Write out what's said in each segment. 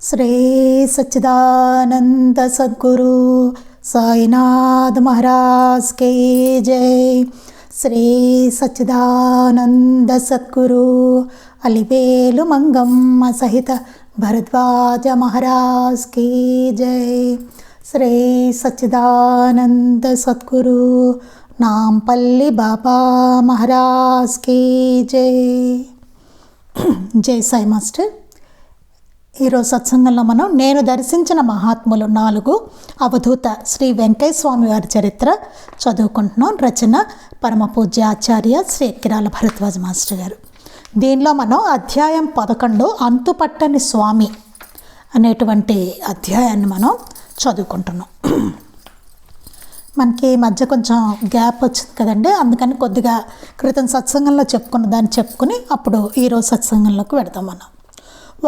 శ్రీ సచ్చిదానంద సద్గురు సాయినాథ్ మహారాజ్ కే జై. శ్రీ సచ్చిదానంద సద్గురు అలివేలు మంగమ్మ సహిత భరద్వాజ మహారాజ్ కే జై. శ్రీ సచ్చిదానంద సద్గురు నాంపల్లి బాబా మహారాజ్ కే జై. జై సాయి మాస్టర్. ఈరోజు సత్సంగంలో మనం నేను దర్శించిన మహాత్ములు 4 అవధూత శ్రీ వెంకయ్య స్వామి వారి చరిత్ర చదువుకుంటున్నాం. రచన పరమ పూజ్య ఆచార్య శ్రీ ఎక్కిరాల భరద్వాజ మాస్టర్ గారు. దీనిలో మనం అధ్యాయం 11 అంతుపట్టని స్వామి అనేటువంటి అధ్యాయాన్ని మనం చదువుకుంటున్నాం. మనకి మధ్య కొంచెం గ్యాప్ వచ్చింది కదండి, అందుకని కొద్దిగా క్రితం సత్సంగంలో చెప్పుకున్న దాన్ని చెప్పుకుని అప్పుడు ఈరోజు సత్సంగంలోకి వెడతాం మనం.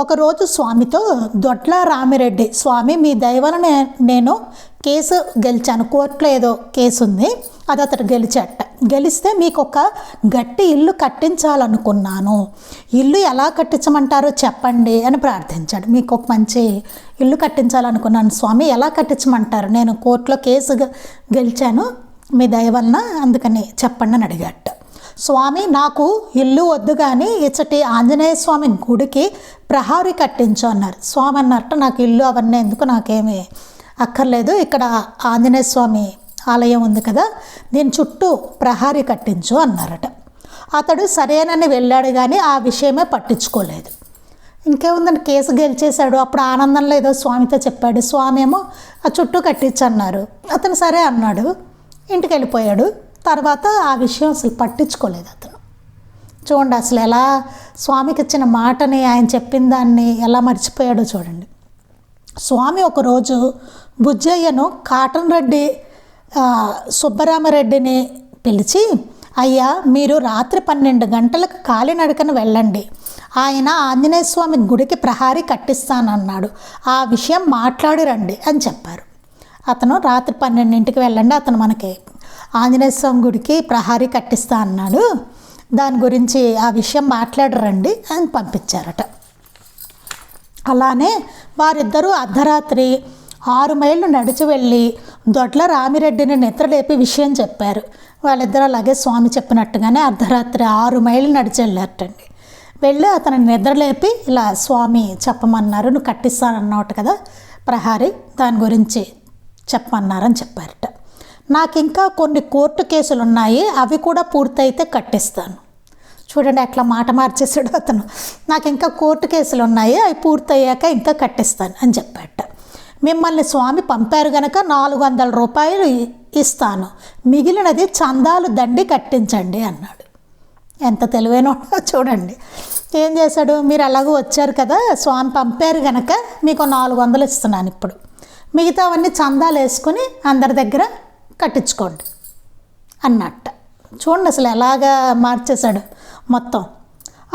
ఒకరోజు స్వామితో, దొడ్ల రామిరెడ్డి, స్వామి మీ దయ వలన నేను కేసు గెలిచాను, కోర్టులో ఏదో కేసు ఉంది, అది అతడు గెలిస్తే మీకు ఒక గట్టి ఇల్లు కట్టించాలనుకున్నాను, ఇల్లు ఎలా కట్టించమంటారో చెప్పండి అని ప్రార్థించాడు. మీకు ఒక మంచి ఇల్లు కట్టించాలనుకున్నాను స్వామి, ఎలా కట్టించమంటారు, నేను కోర్టులో కేసు గెలిచాను మీ దయ వలన, అందుకని చెప్పండి అని అడిగాట. స్వామి నాకు ఇల్లు వద్దు కానీ ఇచ్చటి ఆంజనేయ స్వామి గుడికి ప్రహారీ కట్టించు అన్నారు. స్వామి అన్నట్టు నాకు ఇల్లు అవన్నీ ఎందుకు, నాకేమీ అక్కర్లేదు, ఇక్కడ ఆంజనేయ స్వామి ఆలయం ఉంది కదా, దీని చుట్టూ ప్రహారీ కట్టించు అన్నారట. అతడు సరేనని వెళ్ళాడు కానీ ఆ విషయమే పట్టించుకోలేదు. ఇంకేముందని, కేసు గెలిచేశాడు. అప్పుడు ఆనందంలో ఏదో స్వామితో చెప్పాడు, స్వామి ఏమో ఆ చుట్టూ కట్టించన్నారు. అతను సరే అన్నాడు, ఇంటికి వెళ్ళిపోయాడు. తర్వాత ఆ విషయం అసలు పట్టించుకోలేదు అతను. చూడండి అసలు ఎలా స్వామికి ఇచ్చిన మాటని, ఆయన చెప్పిన దాన్ని ఎలా మర్చిపోయాడో చూడండి. స్వామి ఒకరోజు బుజ్జయ్యను, కాటన్ రెడ్డి సుబ్బరామరెడ్డిని పిలిచి, అయ్యా మీరు రాత్రి 12 గంటలకు కాలినడకన వెళ్ళండి, ఆయన ఆంజనేయ స్వామి గుడికి ప్రహారీ కట్టిస్తానన్నాడు, ఆ విషయం మాట్లాడి రండి అని చెప్పారు. అతను రాత్రి 12ంటికి వెళ్ళండి, అతను మనకి ఆంజనేయ స్వామి గుడికి ప్రహారీ కట్టిస్తా అన్నాడు, దాని గురించి ఆ విషయం మాట్లాడరండి అని పంపించారట. అలానే వారిద్దరూ అర్ధరాత్రి 6 మైళ్ళు నడిచి వెళ్ళి దొడ్ల రామిరెడ్డిని నిద్రలేపి విషయం చెప్పారు. వాళ్ళిద్దరూ అలాగే స్వామి చెప్పినట్టుగానే అర్ధరాత్రి 6 మైళ్ళు నడిచి వెళ్ళారటండి. వెళ్ళి అతను నిద్రలేపి ఇలా స్వామి చెప్పమన్నారు, నువ్వు కట్టిస్తానన్నావు కదా ప్రహారీ, దాని గురించి చెప్పమన్నారని చెప్పారట. నాకు ఇంకా కొన్ని కోర్టు కేసులు ఉన్నాయి, అవి కూడా పూర్తయితే కట్టిస్తాను. చూడండి ఎట్లా మాట మార్చేసాడు అతను. నాకు ఇంకా కోర్టు కేసులు ఉన్నాయి, అవి పూర్తయ్యాక ఇంకా కట్టిస్తాను అని చెప్పాట. మిమ్మల్ని స్వామి పంపారు కనుక 400 రూపాయలు ఇస్తాను, మిగిలినది చందాలు దండి కట్టించండి అన్నాడు. ఎంత తెలివైన చూడండి. ఏం చేశాడు, మీరు అలాగూ వచ్చారు కదా, స్వామి పంపారు కనుక మీకు 400 ఇస్తున్నాను, ఇప్పుడు మిగతావన్నీ చందాలు వేసుకుని అందరి దగ్గర కట్టించుకోండి అన్నట్ట. చూడండి అసలు ఎలాగా మార్చేశాడు మొత్తం.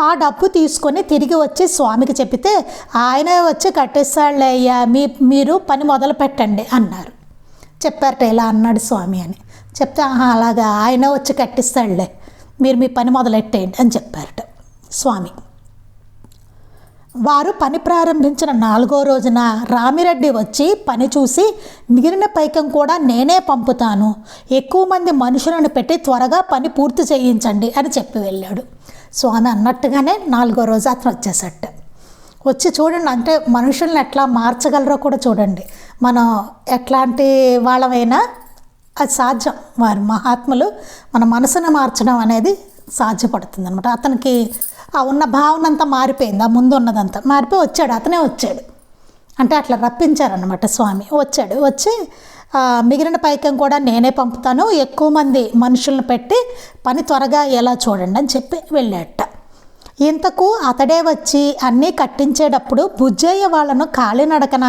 ఆ డబ్బు తీసుకొని తిరిగి వచ్చి స్వామికి చెప్పితే, ఆయనే వచ్చి కట్టిస్తాడులే అయ్యా, మీరు పని మొదలు పెట్టండి అన్నారు. చెప్పారట ఇలా అన్నాడు స్వామి అని చెప్తే, అలాగా ఆయనే వచ్చి కట్టిస్తాడులే, మీరు మీ పని మొదలెట్టేయండి అని చెప్పారట స్వామి. వారు పని ప్రారంభించిన 4వ రోజున రామిరెడ్డి వచ్చి పని చూసి, మిగిలిన పైకం కూడా నేనే పంపుతాను, ఎక్కువ మంది మనుషులను పెట్టి త్వరగా పని పూర్తి చేయించండి అని చెప్పి వెళ్ళాడు. స్వామి అన్నట్టుగానే 4వ రోజు అతను వచ్చేసట. వచ్చి చూడండి, అంటే మనుషుల్ని ఎట్లా మార్చగలరో కూడా చూడండి. మనం ఎట్లాంటి వాళ్ళమైనా అది సాధ్యం, వారి మహాత్ములు మన మనసును మార్చడం అనేది సాధ్యపడుతుంది అనమాట. అతనికి ఆ ఉన్న భావన అంతా మారిపోయింది, ఆ ముందు ఉన్నదంతా మారిపోయి వచ్చాడు, అతనే వచ్చాడు. అంటే అట్లా రప్పించారనమాట స్వామి. వచ్చి మిగిలిన పైకం కూడా నేనే పంపుతాను, ఎక్కువ మంది మనుషులను పెట్టి పని త్వరగా ఎలా చూడండి అని చెప్పి వెళ్ళాట. ఇంతకు అతడే వచ్చి అన్నీ కట్టించేటప్పుడు బుజ్జయ్య వాళ్ళను కాలినడకన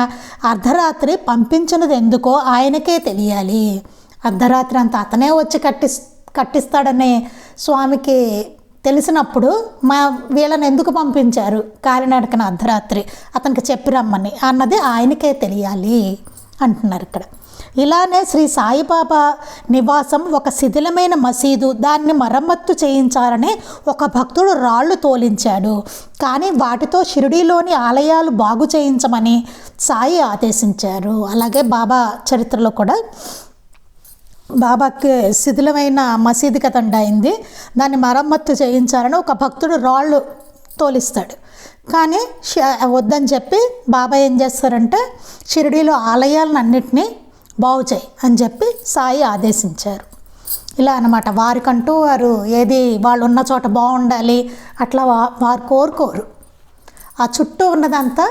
అర్ధరాత్రి పంపించినది ఎందుకో ఆయనకే తెలియాలి. అర్ధరాత్రి అంతా అతనే వచ్చి కట్టిస్తాడనే స్వామికి తెలిసినప్పుడు వీళ్ళని ఎందుకు పంపించారు కాలినడకన అర్ధరాత్రి, అతనికి చెప్పి రమ్మని అన్నది ఆయనకే తెలియాలి అంటున్నారు ఇక్కడ. ఇలానే శ్రీ సాయిబాబా నివాసం ఒక శిథిలమైన మసీదు, దాన్ని మరమ్మత్తు చేయించాలని ఒక భక్తుడు రాళ్ళు తోలించాడు. కానీ వాటితో షిరిడీలోని ఆలయాలు బాగు చేయించమని సాయి ఆదేశించారు. అలాగే బాబా చరిత్రలో కూడా బాబాకి శిథిలమైన మసీదు కదండి అయింది, దాన్ని మరమ్మత్తు చేయించాలని ఒక భక్తుడు రాళ్ళు తోలిస్తాడు. కానీ వద్దని చెప్పి బాబా ఏం చేస్తారంటే షిరిడీలో ఆలయాలను అన్నిటినీ బాగు చేయి అని చెప్పి సాయి ఆదేశించారు. ఇలా అన్నమాట. వారికంటూ వారు ఏది వాళ్ళు ఉన్న చోట బాగుండాలి అట్లా వారు కోరుకోరు. ఆ చుట్టూ ఉన్నదంతా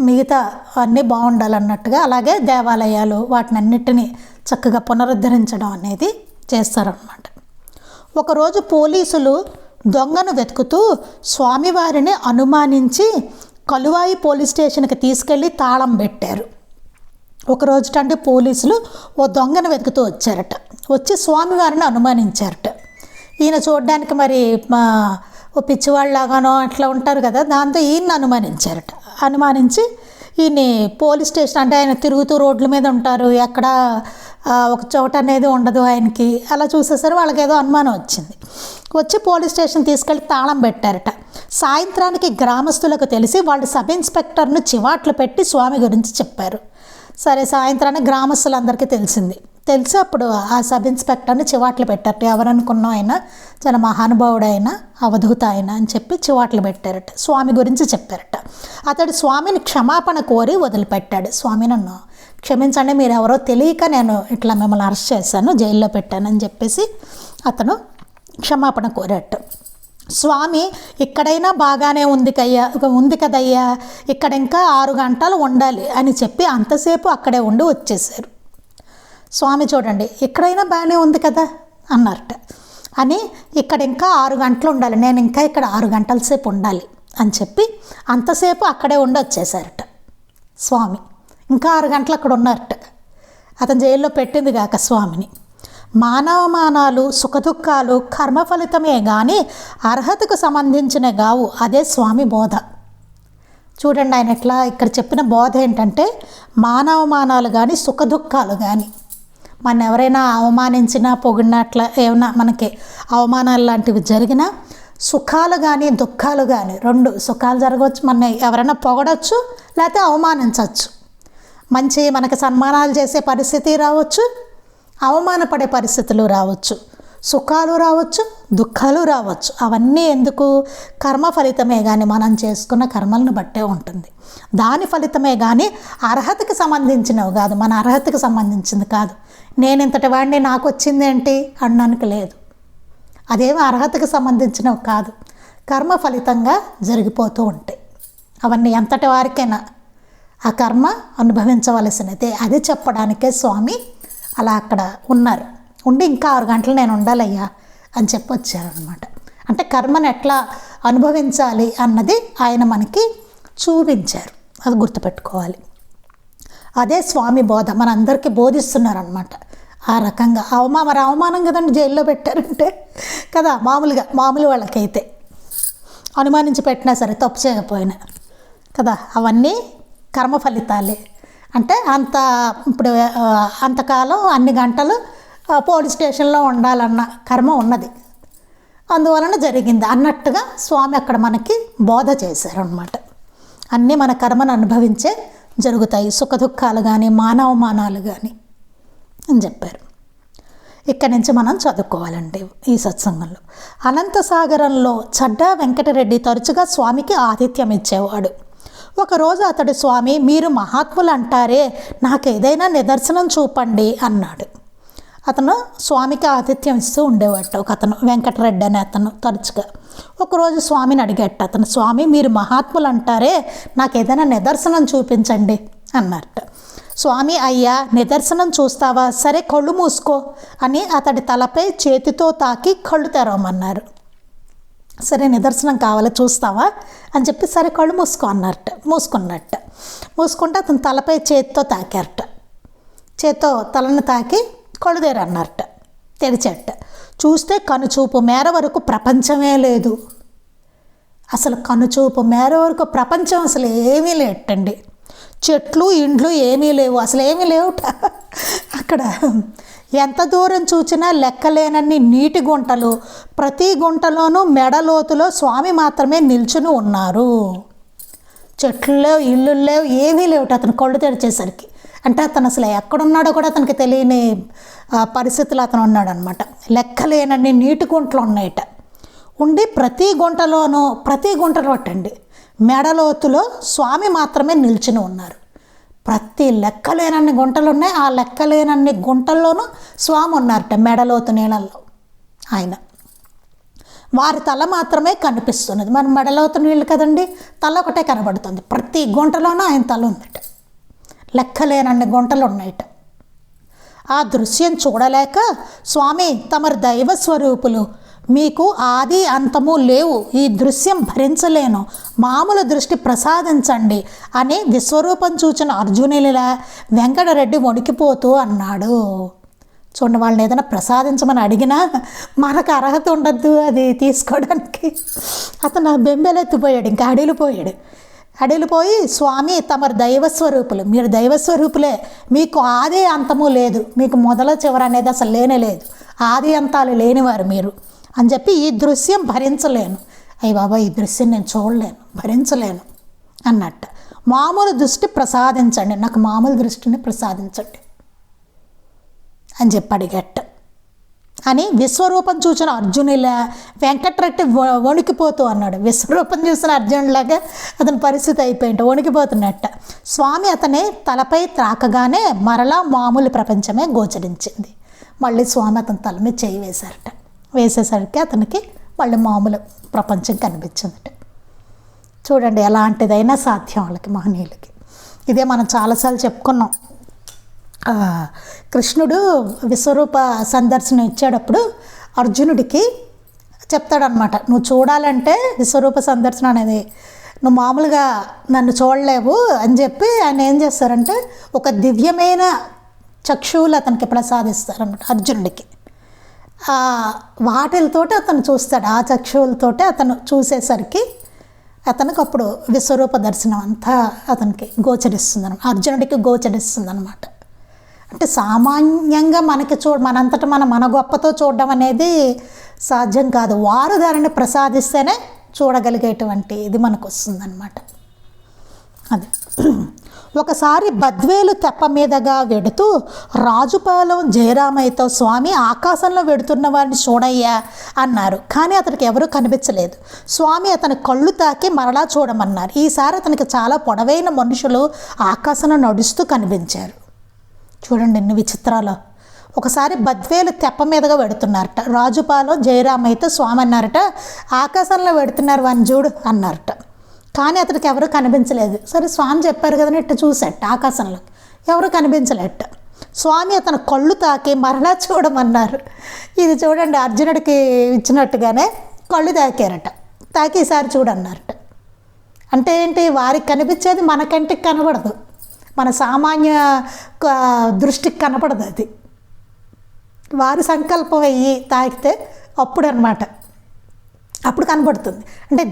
మిగతా అన్నీ బాగుండాలన్నట్టుగా, అలాగే దేవాలయాలు వాటిని అన్నిటినీ చక్కగా పునరుద్ధరించడం అనేది చేస్తారన్నమాట. ఒకరోజు పోలీసులు దొంగను వెతుకుతూ స్వామివారిని అనుమానించి కలువాయి పోలీస్ స్టేషన్కి తీసుకెళ్ళి తాళం పెట్టారు. ఒకరోజుటంటే పోలీసులు ఓ దొంగను వెతుకుతూ వచ్చారట. వచ్చి స్వామివారిని అనుమానించారట. ఈయన చూడడానికి మరి ఓ పిచ్చివాళ్ళలాగానో అట్లా ఉంటారు కదా, దాంతో ఈయన్ని అనుమానించారట. అనుమానించి ఈయన పోలీస్ స్టేషన్ అంటే ఆయన తిరుగుతూ రోడ్ల మీద ఉంటారు, ఎక్కడ ఒక చోట అనేది ఉండదు ఆయనకి. అలా చూసేసరికి వాళ్ళకి ఏదో అనుమానం వచ్చింది. వచ్చి పోలీస్ స్టేషన్ తీసుకెళ్ళి తాళం పెట్టారట. సాయంత్రానికి గ్రామస్తులకు తెలిసి వాళ్ళు సబ్ ఇన్స్పెక్టర్ను చివాట్లు పెట్టి స్వామి గురించి చెప్పారు. సరే, సాయంత్రానికి గ్రామస్తులందరికీ తెలిసి అప్పుడు ఆ సబ్ ఇన్స్పెక్టర్ని చివాట్లు పెట్టారట. ఎవరనుకున్నా ఆయన చాలా మహానుభావుడైన అవధూత ఆయన అని చెప్పి చివాట్లు పెట్టారట. స్వామి గురించి చెప్పారట. అతడు స్వామిని క్షమాపణ కోరి వదిలిపెట్టాడు. స్వామి, నన్ను క్షమించండి, మీరు ఎవరో తెలియక నేను ఇట్లా మిమ్మల్ని అరెస్ట్ చేశాను, జైల్లో పెట్టానని చెప్పేసి అతను క్షమాపణ కోరాట. స్వామి, ఇక్కడైనా బాగానే ఉంది కదయ్యా, ఇక్కడ ఇంకా 6 గంటలు ఉండాలి అని చెప్పి అంతసేపు అక్కడే ఉండి వచ్చేసారు. స్వామి చూడండి, ఇక్కడైనా బాగానే ఉంది కదా అన్నారట. అని ఇక్కడ ఇంకా 6 గంటలు ఉండాలి, నేను ఇంకా ఇక్కడ 6 గంటల సేపు ఉండాలి అని చెప్పి అంతసేపు అక్కడే ఉండి వచ్చేసారట. స్వామి ఇంకా 6 గంటలు అక్కడ ఉన్నారట. అతను జైల్లో పెట్టింది కాక స్వామిని. మానవమానాలు సుఖదుఖాలు కర్మ ఫలితమే కానీ అర్హతకు సంబంధించిన గావు, అదే స్వామి బోధ. చూడండి ఆయన ఎట్లా ఇక్కడ చెప్పిన బోధ ఏంటంటే మానవమానాలు కానీ సుఖదుఖాలు కానీ, మన ఎవరైనా అవమానించినా పొగిడినా అట్లా ఏమైనా మనకి అవమానాలు లాంటివి జరిగినా, సుఖాలు కానీ దుఃఖాలు కానీ, 2 సుఖాలు జరగవచ్చు, మన ఎవరైనా పొగడవచ్చు లేకపోతే అవమానించవచ్చు. మంచి మనకి సన్మానాలు చేసే పరిస్థితి రావచ్చు, అవమానపడే పరిస్థితులు రావచ్చు, సుఖాలు రావచ్చు, దుఃఖాలు రావచ్చు. అవన్నీ ఎందుకు? కర్మ ఫలితమే కానీ, మనం చేసుకున్న కర్మలను బట్టే ఉంటుంది. దాని ఫలితమే కానీ అర్హతకి సంబంధించినవి కాదు, మన అర్హతకి సంబంధించింది కాదు. నేను ఇంతటి వాడిని నాకు వచ్చింది ఏంటి అనడానికి లేదు. అదేమో అర్హతకి సంబంధించినవి కాదు, కర్మ ఫలితంగా జరిగిపోతూ ఉంటాయి. అవన్నీ ఎంతటి వారికైనా ఆ కర్మ అనుభవించవలసినదే. అది చెప్పడానికే స్వామి అలా అక్కడ ఉన్నారు. ఉండి ఇంకా 6 గంటలు నేను ఉండాలయ్యా అని చెప్పి వచ్చారనమాట. అంటే కర్మను ఎట్లా అనుభవించాలి అన్నది ఆయన మనకి చూపించారు. అది గుర్తుపెట్టుకోవాలి. అదే స్వామి బోధ మనందరికీ బోధిస్తున్నారనమాట. ఆ రకంగా మరి అవమానం కదండి జైల్లో పెట్టారంటే కదా, మామూలు వాళ్ళకైతే అనుమానించి పెట్టినా సరే తప్పు చేయకపోయినా కదా, అవన్నీ కర్మ ఫలితాలే. అంటే ఇప్పుడు అంతకాలం అన్ని గంటలు పోలీస్ స్టేషన్లో ఉండాలన్న కర్మ ఉన్నది, అందువలన జరిగింది అన్నట్టుగా స్వామి అక్కడ మనకి బోధ చేశారనమాట. అన్నీ మన కర్మను అనుభవించే జరుగుతాయి, సుఖదుఖాలు కానీ మానవమానాలు కానీ అని చెప్పారు. ఇక్కడి నుంచి మనం చదువుకోవాలండి ఈ సత్సంగంలో. అనంతసాగరంలో చడ్డా వెంకటరెడ్డి తరచుగా స్వామికి ఆతిథ్యం ఇచ్చేవాడు. ఒకరోజు అతడు, స్వామి మీరు మహాత్ములు అంటారే, నాకు ఏదైనా నిదర్శనం చూపండి అన్నాడు. అతను స్వామికి ఆతిథ్యం ఇస్తూ ఉండేవాట. ఒక అతను వెంకటరెడ్డి అనే అతను తరచుగా ఒకరోజు స్వామిని అడిగేట అతను, స్వామి మీరు మహాత్ములు అంటారే, నాకు ఏదైనా నిదర్శనం చూపించండి అన్నారట. స్వామి, అయ్యా నిదర్శనం చూస్తావా, సరే కళ్ళు మూసుకో అని అతడి తలపై చేతితో తాకి కళ్ళు తెరవమన్నారు. సరే నిదర్శనం కావాలి చూస్తావా అని చెప్పి సరే కళ్ళు మూసుకో అన్నారట. మూసుకుంటే అతను తలపై చేతితో తాకారట. చేత్తో తలను తాకి కళ్ళు తెరన్నారట. తెరిచట. చూస్తే కనుచూపు మేర వరకు ప్రపంచమే లేదు. అసలు కనుచూపు మేర వరకు ప్రపంచం అసలు ఏమీ లేటండి. చెట్లు ఇండ్లు ఏమీ లేవు, అసలు ఏమీ లేవుట. అక్కడ ఇక్కడ ఎంత దూరం చూచినా లెక్కలేనన్ని నీటి గుంటలు, ప్రతి గుంటలోనూ మెడలోతులో స్వామి మాత్రమే నిల్చుని ఉన్నారు. చెట్లు లేవు, ఇల్లు లేవు, ఏమీ లేవు అతను కళ్ళు తెరిచేసరికి. అంటే అతను అసలు ఎక్కడున్నాడో కూడా అతనికి తెలియని పరిస్థితులు అతను ఉన్నాడు అనమాట. లెక్కలేనన్ని నీటి గుంటలు ఉన్నాయట. ఉండి ప్రతి గుంటలో అట్టండి మెడలోతులో స్వామి మాత్రమే నిల్చుని ఉన్నారు. ప్రతి లెక్కలేనన్ని గుంటలు ఉన్నాయి. ఆ లెక్కలేనన్ని గుంటల్లోనూ స్వామి ఉన్నారట, మెడలోతు నీళ్ళల్లో ఆయన. వారి తల మాత్రమే కనిపిస్తున్నది. మన మెడలోతు నీళ్ళు కదండి, తల ఒకటే కనబడుతుంది. ప్రతి గుంటలోనూ ఆయన తల ఉందట. లెక్కలేనన్ని గుంటలు ఉన్నాయట. ఆ దృశ్యం చూడలేక స్వామి తమరు దైవ స్వరూపులు, మీకు ఆది అంతము లేవు, ఈ దృశ్యం భరించలేను, మామూలు దృష్టి ప్రసాదించండి అని విశ్వరూపం చూచిన అర్జునునిలా వెంకటరెడ్డి వణికిపోతూ అన్నాడు. చూడండి, వాళ్ళని ఏదైనా ప్రసాదించమని అడిగినా మనకు అర్హత ఉండద్దు అది తీసుకోవడానికి. అతను బెంబెలెత్తిపోయాడు, ఇంకా అడిలిపోయి స్వామి తమరు దైవస్వరూపులు, మీరు దైవస్వరూపులే, మీకు ఆది అంతము లేదు, మీకు మొదల చివర అనేది అసలు లేనే లేదు, ఆది అంతాలు లేనివారు మీరు అని చెప్పి ఈ దృశ్యం భరించలేను, అయ్య బాబా ఈ దృశ్యం నేను చూడలేను, భరించలేను అన్నట్టు. మామూలు దృష్టి ప్రసాదించండి, నాకు మామూలు దృష్టిని ప్రసాదించండి అని చెప్పి అడిగట్ట అని విశ్వరూపం చూసిన అర్జునులా వెంకటరెడ్డి వణికిపోతూ అన్నాడు. విశ్వరూపం చూసిన అర్జునులాగా అతని పరిస్థితి అయిపోయింట, వణికిపోతున్నట్ట. స్వామి అతని తలపై త్రాకగానే మరలా మామూలు ప్రపంచమే గోచరించింది. మళ్ళీ స్వామి అతని తల మీద చేయి వేసేసరికి అతనికి మళ్ళీ మామూలు ప్రపంచం కనిపించిందట. చూడండి, ఎలాంటిదైనా సాధ్యం వాళ్ళకి, మహనీయులకి. ఇదే మనం చాలాసార్లు చెప్పుకున్నాం. కృష్ణుడు విశ్వరూప సందర్శనం ఇచ్చేటప్పుడు అర్జునుడికి చెప్తాడనమాట, నువ్వు చూడాలంటే విశ్వరూప సందర్శనం అనేది నువ్వు మామూలుగా నన్ను చూడలేవు అని చెప్పి ఆయన ఏం చేస్తారంటే ఒక దివ్యమైన చక్షువులు అతనికి ప్రసాదిస్తారనమాట అర్జునుడికి. వాటితోటి అతను చూస్తాడు. ఆ చక్షువులతోటి అతను చూసేసరికి అతనికి అప్పుడు విశ్వరూప దర్శనం అంతా అతనికి అర్జునుడికి గోచరిస్తుంది అనమాట. అంటే సామాన్యంగా మనకి మనంతట మన గొప్పతో చూడడం అనేది సాధ్యం కాదు. వారు దానిని ప్రసాదిస్తేనే చూడగలిగేటువంటి ఇది మనకు వస్తుందన్నమాట. అది ఒకసారి బద్వేలు తెప్ప మీదగా వెడుతూ రాజుపాలెం జయరామయ్యతో స్వామి ఆకాశంలో వెడుతున్న వారిని చూడయ్యా అన్నారు. కానీ అతనికి ఎవరూ కనిపించలేదు. స్వామి అతని కళ్ళు తాకి మరలా చూడమన్నారు. ఈసారి అతనికి చాలా పొడవైన మనుషులు ఆకాశంలో నడుస్తూ కనిపించారు. చూడండి ఎన్ని విచిత్రాలు. ఒకసారి బద్వేలు తెప్ప మీదగా వెడుతున్నారట. రాజుపాలెం జయరామయ్యతో స్వామి అన్నారట, ఆకాశంలో వెడుతున్నారు వాడిని చూడు అన్నారట. కానీ అతనికి ఎవరు కనిపించలేదు. సరే స్వామి చెప్పారు కదని ఇట్ట చూసేట ఆకాశంలో, ఎవరు కనిపించలేట. స్వామి అతను కళ్ళు తాకి మరలా చూడమన్నారు. ఇది చూడండి, అర్జునుడికి ఇచ్చినట్టుగానే కళ్ళు తాకారట. తాకి ఈసారి చూడన్నారట. అంటే ఏంటి, వారికి కనిపించేది మన కంటికి కనబడదు, మన సామాన్య దృష్టికి కనపడదు. అది వారి సంకల్పం అయ్యి తాకితే అప్పుడు అనమాట, అప్పుడు కనపడుతుంది. అంటే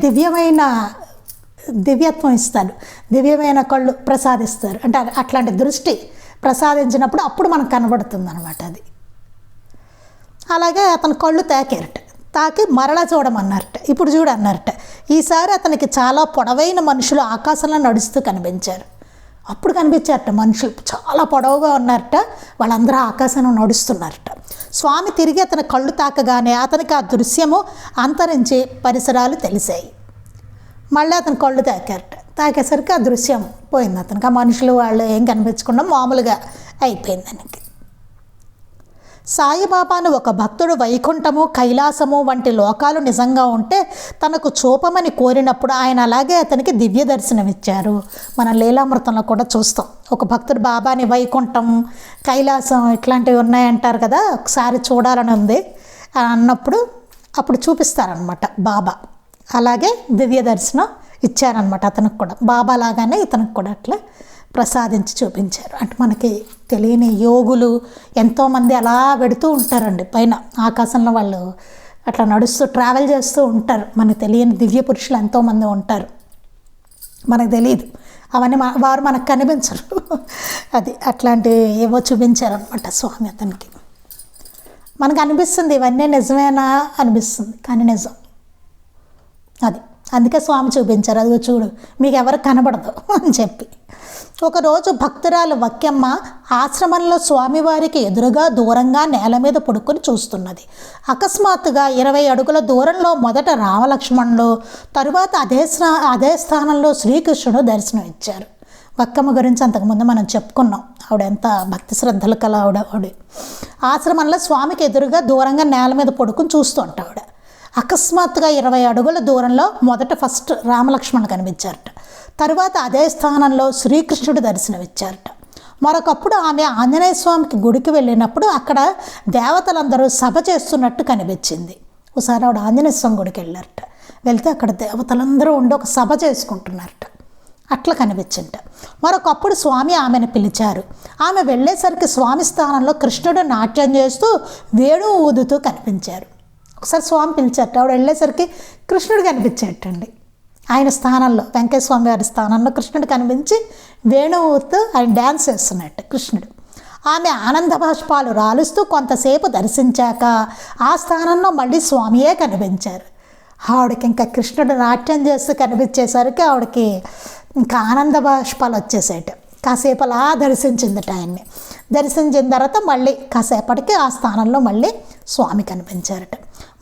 దివ్యత్వం ఇస్తారు, దివ్యమైన కళ్ళు ప్రసాదిస్తారు. అంటే అట్లాంటి దృష్టి ప్రసాదించినప్పుడు అప్పుడు మనకు కనబడుతుంది అనమాట. అది అలాగే అతను కళ్ళు తాకి మరలా చూడమన్నారట. ఇప్పుడు చూడన్నారట. ఈసారి అతనికి చాలా పొడవైన మనుషులు ఆకాశంలో నడుస్తూ కనిపించారు. అప్పుడు కనిపించారట మనుషులు చాలా పొడవుగా ఉన్నారట, వాళ్ళందరూ ఆకాశంలో నడుస్తున్నారట. స్వామి తిరిగి అతని కళ్ళు తాకగానే అతనికి ఆ దృశ్యము అంతరించి పరిసరాలు తెలిసాయి. మళ్ళీ అతను కళ్ళు తాకేసరికి ఆ దృశ్యం పోయింది. అతనికి ఆ మనుషులు వాళ్ళు ఏం కనిపించకుండా మామూలుగా అయిపోయింది. దానికి సాయిబాబాను ఒక భక్తుడు వైకుంఠము, కైలాసము వంటి లోకాలు నిజంగా ఉంటే తనకు చూపమని కోరినప్పుడు ఆయన అలాగే అతనికి దివ్య దర్శనం ఇచ్చారు. మన లీలామృతంలో కూడా చూస్తాం. ఒక భక్తుడు బాబాని వైకుంఠం, కైలాసం ఇట్లాంటివి ఉన్నాయంటారు కదా, ఒకసారి చూడాలని ఉంది అన్నప్పుడు అప్పుడు చూపిస్తారనమాట బాబా. అలాగే దివ్య దర్శనం ఇచ్చారనమాట అతనికి కూడా. బాబా లాగానే ఇతనికి కూడా అట్లా ప్రసాదించి చూపించారు. అంటే మనకి తెలియని యోగులు ఎంతోమంది అలా పెడుతూ ఉంటారండి పైన ఆకాశంలో. వాళ్ళు అట్లా నడుస్తూ ట్రావెల్ చేస్తూ ఉంటారు. మనకు తెలియని దివ్య పురుషులు ఎంతోమంది ఉంటారు, మనకు తెలియదు. అవన్నీ వారు మనకు కనిపించరు. అది అట్లాంటివి ఏవో చూపించారనమాట స్వామి అతనికి. మనకు అనిపిస్తుంది ఇవన్నీ నిజమేనా అనిపిస్తుంది, కానీ నిజం అది. అందుకే స్వామి చూపించారు, అదిగో చూడు మీకు ఎవరికి కనబడదు అని చెప్పి. ఒకరోజు భక్తురాలు వక్యమ్మ ఆశ్రమంలో స్వామివారికి ఎదురుగా దూరంగా నేల మీద పడుకొని చూస్తున్నది. అకస్మాత్తుగా 20 అడుగుల దూరంలో మొదట రామలక్ష్మణులు, తరువాత అదే స్థానంలో శ్రీకృష్ణుడు దర్శనం ఇచ్చారు. వక్కమ్మ గురించి అంతకుముందు మనం చెప్పుకున్నాం, ఆవిడ ఎంత భక్తి శ్రద్ధలు కల ఆవిడ. ఆశ్రమంలో స్వామికి ఎదురుగా దూరంగా నేల మీద పడుకుని చూస్తూ ఉంటా ఆవిడ. అకస్మాత్తుగా 20 అడుగుల దూరంలో మొదట ఫస్ట్ రామలక్ష్మణులు కనిపించారట. తరువాత అదే స్థానంలో శ్రీకృష్ణుడు దర్శనమిచ్చారట. మరొకప్పుడు ఆమె ఆంజనేయ స్వామికి గుడికి వెళ్ళినప్పుడు అక్కడ దేవతలందరూ సభ చేస్తున్నట్టు కనిపించింది. ఒకసారి ఆవిడ ఆంజనేయ స్వామి గుడికి వెళ్ళారట. వెళ్తే అక్కడ దేవతలందరూ ఉండి ఒక సభ చేసుకుంటున్నారట. అట్లా కనిపించింట. మరొకప్పుడు స్వామి ఆమెను పిలిచారు. ఆమె వెళ్ళేసరికి స్వామి స్థానంలో కృష్ణుడు నాట్యం చేస్తూ వేణువు ఊదుతూ కనిపించారు. ఒకసారి స్వామి పిలిచారట, ఆవిడ వెళ్ళేసరికి కృష్ణుడు కనిపించేటండి. ఆయన స్థానంలో, వెంకటేశ్వర స్వామి గారి స్థానంలో కృష్ణుడు కనిపించి వేణువు ఊదుతూ ఆయన డ్యాన్స్ చేస్తున్నట్టు కృష్ణుడు. ఆమె ఆనంద బాష్పాలు రాలుస్తూ కొంతసేపు దర్శించాక ఆ స్థానంలో మళ్ళీ స్వామియే కనిపించారు. ఆవిడకి ఇంకా కృష్ణుడు నాట్యం చేస్తూ కనిపించేసరికి ఆవిడకి ఇంకా ఆనంద బాష్పాలు వచ్చేసేట. కాసేపు అలా దర్శించిందట ఆయన్ని. దర్శించిన తర్వాత మళ్ళీ కాసేపటికి ఆ స్థానంలో మళ్ళీ స్వామి కనిపించారట.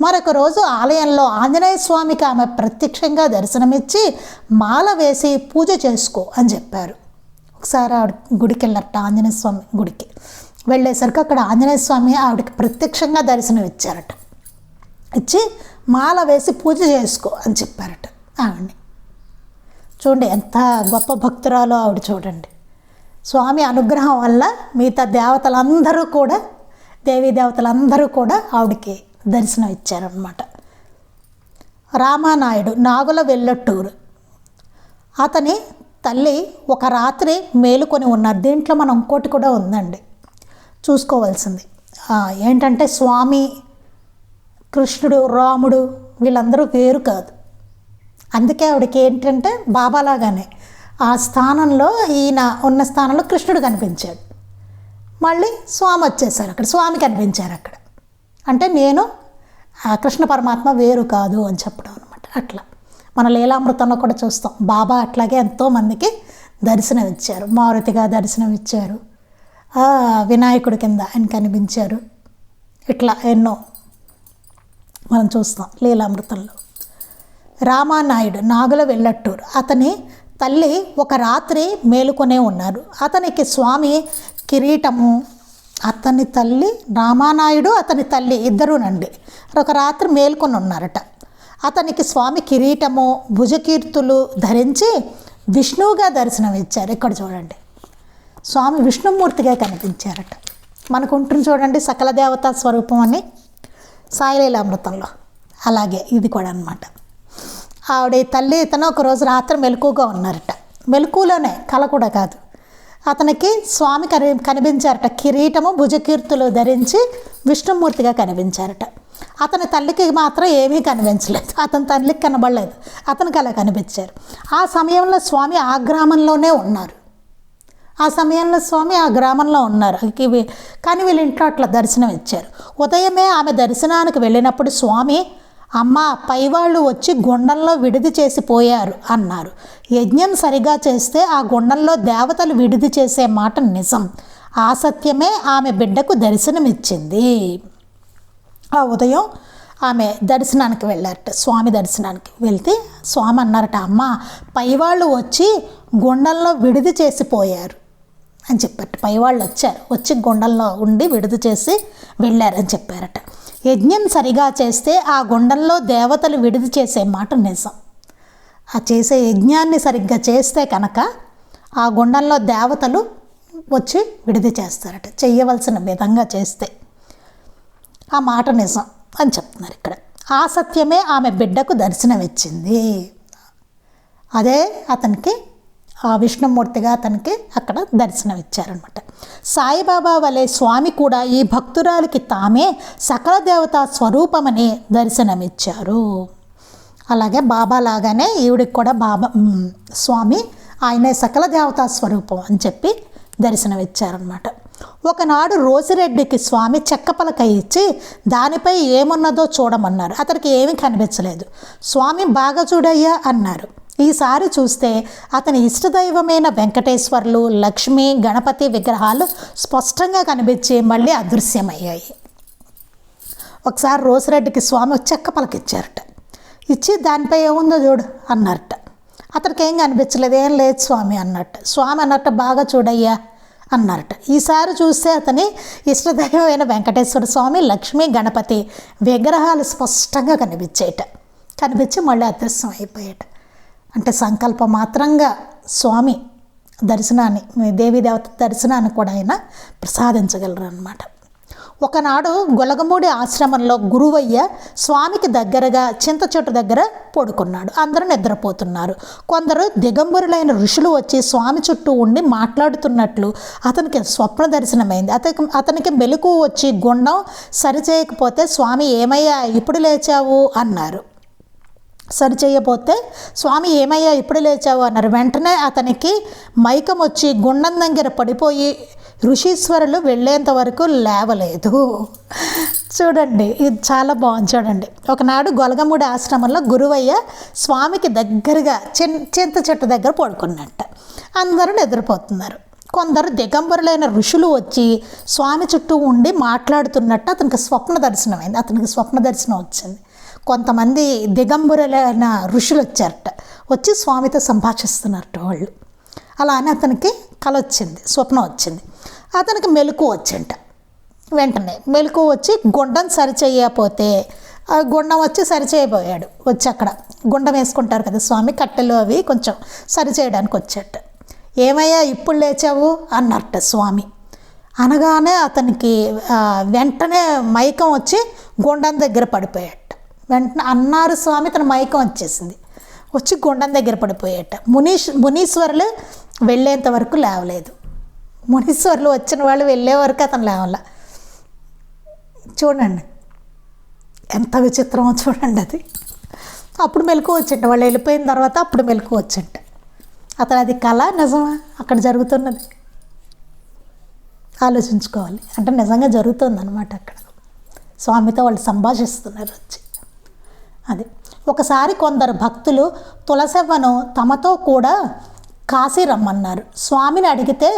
మరొక రోజు ఆలయంలో ఆంజనేయ స్వామికి ఆమె ప్రత్యక్షంగా దర్శనమిచ్చి మాల వేసి పూజ చేసుకో అని చెప్పారు. ఒకసారి ఆవిడ గుడికి వెళ్ళారట, ఆంజనేయ స్వామి గుడికి వెళ్ళేసరికి అక్కడ ఆంజనేయ స్వామి ఆవిడకి ప్రత్యక్షంగా దర్శనం ఇచ్చారట. ఇచ్చి మాల వేసి పూజ చేసుకో అని చెప్పారట ఆవిడ్ని. చూడండి ఎంత గొప్ప భక్తురాలో ఆవిడ. చూడండి, స్వామి అనుగ్రహం వల్ల మిగతా దేవతలందరూ కూడా, దేవీ దేవతలందరూ కూడా ఆవిడకి దర్శనం ఇచ్చారనమాట. రామానాయుడు నాగుల వెల్లట్టూరు, అతని తల్లి ఒక రాత్రి మేలుకొని ఉన్నారు. దీంట్లో మనం ఇంకోటి కూడా ఉందండి చూసుకోవాల్సింది. ఏంటంటే స్వామి, కృష్ణుడు, రాముడు వీళ్ళందరూ వేరు కాదు. అందుకే ఆవిడకి ఏంటంటే బాబాలాగానే ఆ స్థానంలో, ఈయన ఉన్న స్థానంలో కృష్ణుడు కనిపించాడు. మళ్ళీ స్వామి వచ్చేసారు, అక్కడ స్వామి కనిపించారు అక్కడ. అంటే నేను కృష్ణ పరమాత్మ వేరు కాదు అని చెప్పడం అనమాట. అట్లా మన లీలామృతంలో కూడా చూస్తాం. బాబా అట్లాగే ఎంతోమందికి దర్శనం ఇచ్చారు. మారుతిగా దర్శనం ఇచ్చారు, వినాయకుడి కింద ఆయన కనిపించారు. ఇట్లా ఎన్నో మనం చూస్తాం లీలామృతంలో. రామానాయుడు నాగుల వెల్లట్టూరు, అతని తల్లి ఒక రాత్రి మేలుకొనే ఉన్నారు. అతనికి స్వామి కిరీటము, అతని తల్లి రామానాయుడు అతని తల్లి ఇద్దరునండి ఒక రాత్రి మేలుకొని ఉన్నారట. అతనికి స్వామి కిరీటము, భుజకీర్తులు ధరించి విష్ణువుగా దర్శనం ఇచ్చారు. ఇక్కడ చూడండి, స్వామి విష్ణుమూర్తిగా కనిపించారట. మనకు ఉంటుంది చూడండి సకల దేవతా స్వరూపం అని సాయిలీలామృతంలో, అలాగే ఇది కూడా అనమాట. ఆవిడ తల్లి ఇతను ఒకరోజు రాత్రి మెలకుగా ఉన్నారట. మెలకులోనే, కల కూడా కాదు. అతనికి స్వామి కనిపించారట. కిరీటము, భుజకీర్తులు ధరించి విష్ణుమూర్తిగా కనిపించారట. అతని తల్లికి మాత్రం ఏమీ కనిపించలేదు, అతని తల్లికి కనబడలేదు, అతనికి అలా కనిపించారు. ఆ సమయంలో స్వామి ఆ గ్రామంలోనే ఉన్నారు. ఆ గ్రామంలో ఉన్నారు. కానీ వీళ్ళ ఇంట్లో అట్లా దర్శనం ఇచ్చారు. ఉదయమే ఆమె దర్శనానికి వెళ్ళినప్పుడు స్వామి, అమ్మ పైవాళ్ళు వచ్చి గుండంలో విడిది చేసి పోయారు అన్నారు. యజ్ఞం సరిగా చేస్తే ఆ గుండంలో దేవతలు విడిది చేసే మాట నిజం. ఆ సత్యమే ఆమె బిడ్డకు దర్శనమిచ్చింది. ఆ ఉదయం ఆమె దర్శనానికి వెళ్ళారట. స్వామి దర్శనానికి వెళ్తే స్వామి అన్నారట, అమ్మ పైవాళ్ళు వచ్చి గుండంలో విడిది చేసిపోయారు అని చెప్పారట. పైవాళ్ళు వచ్చి గుండంలో ఉండి విడిది చేసి వెళ్ళారని చెప్పారట. యజ్ఞం సరిగా చేస్తే ఆ గుండంలో దేవతలు విడిది చేసే మాట నిజం. ఆ చేసే యజ్ఞాన్ని సరిగ్గా చేస్తే కనుక ఆ గుండంలో దేవతలు వచ్చి విడిది చేస్తారట. చెయ్యవలసిన విధంగా చేస్తే ఆ మాట నిజం అని చెప్తున్నారు ఇక్కడ. ఆ సత్యమే ఆమె బిడ్డకు దర్శనమిచ్చింది. అదే అతనికి ఆ విష్ణుమూర్తిగా అతనికి అక్కడ దర్శనం ఇచ్చారనమాట. సాయిబాబా వలె స్వామి కూడా ఈ భక్తురాలికి తామే సకల దేవతా స్వరూపమని దర్శనమిచ్చారు. అలాగే బాబా లాగానే ఈవిడికి కూడా స్వామి ఆయనే సకల దేవతా స్వరూపం అని చెప్పి దర్శనమిచ్చారనమాట. ఒకనాడు రోసిరెడ్డికి స్వామి చెక్క పలక ఇచ్చి దానిపై ఏమున్నదో చూడమన్నారు. అతనికి ఏమీ కనిపించలేదు. స్వామి బాగా చూడయ్యా అన్నారు. ఈసారి చూస్తే అతని ఇష్టదైవమైన వెంకటేశ్వర్లు, లక్ష్మి, గణపతి విగ్రహాలు స్పష్టంగా కనిపించి మళ్ళీ అదృశ్యమయ్యాయి. ఒకసారి రోసిరెడ్డికి స్వామి చెక్క పలక ఇచ్చారట. ఇచ్చి దానిపై ఏముందో చూడు అన్నారట. అతనికి ఏం కనిపించలేదు. ఏం లేదు స్వామి అన్నట్టు. స్వామి అన్నట్టు బాగా చూడయ్యా అన్నారట. ఈసారి చూస్తే అతని ఇష్టదైవమైన వెంకటేశ్వర స్వామి, లక్ష్మి, గణపతి విగ్రహాలు స్పష్టంగా కనిపించేట. కనిపించి మళ్ళీ అదృశ్యం అయిపోయాట. అంటే సంకల్ప మాత్రంగా స్వామి దర్శనాన్ని, దేవీదేవత దర్శనాన్ని కూడా ఆయన ప్రసాదించగలరు అన్నమాట. ఒకనాడు గొలగమూడి ఆశ్రమంలో గురువయ్య స్వామికి దగ్గరగా చింత చెట్టు దగ్గర పడుకున్నాడు. అందరూ నిద్రపోతున్నారు. కొందరు దిగంబరులైన ఋషులు వచ్చి స్వామి చుట్టూ ఉండి మాట్లాడుతున్నట్లు అతనికి స్వప్న దర్శనమైంది. అతనికి మెలకువ వచ్చి గుండం సరిచేయకపోతే స్వామి ఏమయ్యా ఇప్పుడు లేచావు అన్నారు. సరిచేయబోతే స్వామి ఏమయ్యా ఇప్పుడు లేచావు అన్నారు. వెంటనే అతనికి మైకం వచ్చి గుండం దగ్గర పడిపోయి ఋషీశ్వరులు వెళ్ళేంత వరకు లేవలేదు. చూడండి, ఇది చాలా బాగుంది. చూడండి, ఒకనాడు గొలగమూడి ఆశ్రమంలో గురువయ్య స్వామికి దగ్గరగా చింత చెట్టు దగ్గర పడుకున్నట్ట. అందరూ నిద్రపోతున్నారు. కొందరు దిగంబరులైన ఋషులు వచ్చి స్వామి చుట్టూ ఉండి మాట్లాడుతున్నట్టు అతనికి స్వప్న దర్శనమైంది. అతనికి స్వప్న దర్శనం వచ్చింది. కొంతమంది దిగంబరులైన ఋషులు వచ్చారట. వచ్చి స్వామితో సంభాషిస్తున్నారట వాళ్ళు. అలా అని అతనికి కల వచ్చింది, స్వప్నం వచ్చింది. అతనికి మెలకువ వచ్చింట. వెంటనే మెలకువ వచ్చి గుండం సరిచేయకపోతే గుండం వచ్చి సరిచేయబోయాడు. వచ్చి అక్కడ గుండం వేసుకుంటారు కదా స్వామి, కట్టెలు అవి కొంచెం సరిచేయడానికి వచ్చాట. ఏమయ్యా ఇప్పుడు లేచావు అన్నట్ట స్వామి. అనగానే అతనికి వెంటనే మైకం వచ్చి గుండం దగ్గర పడిపోయాట. వెంటనే అన్నారు స్వామి, తన మైకం వచ్చేసింది. వచ్చి గుండం దగ్గర పడిపోయాట. మునీశ్వరులు వెళ్ళేంత వరకు లేవలేదు. మునీశ్వరులు వచ్చిన వాళ్ళు వెళ్ళే వరకు అతను లేవల. చూడండి ఎంత విచిత్రమో చూడండి అది. అప్పుడు మెలకు వచ్చింట. వాళ్ళు వెళ్ళిపోయిన తర్వాత అప్పుడు మెలకు వచ్చింట. అతను అది కళ నిజమా అక్కడ జరుగుతున్నది ఆలోచించుకోవాలి. అంటే నిజంగా జరుగుతుంది అన్నమాట. అక్కడ స్వామితో వాళ్ళు సంభాషిస్తున్నారు వచ్చి. అది ఒకసారి కొందరు భక్తులు తులసవ్వను తమతో కూడా కాశీ రమ్మన్నారు. స్వామిని అడిగితే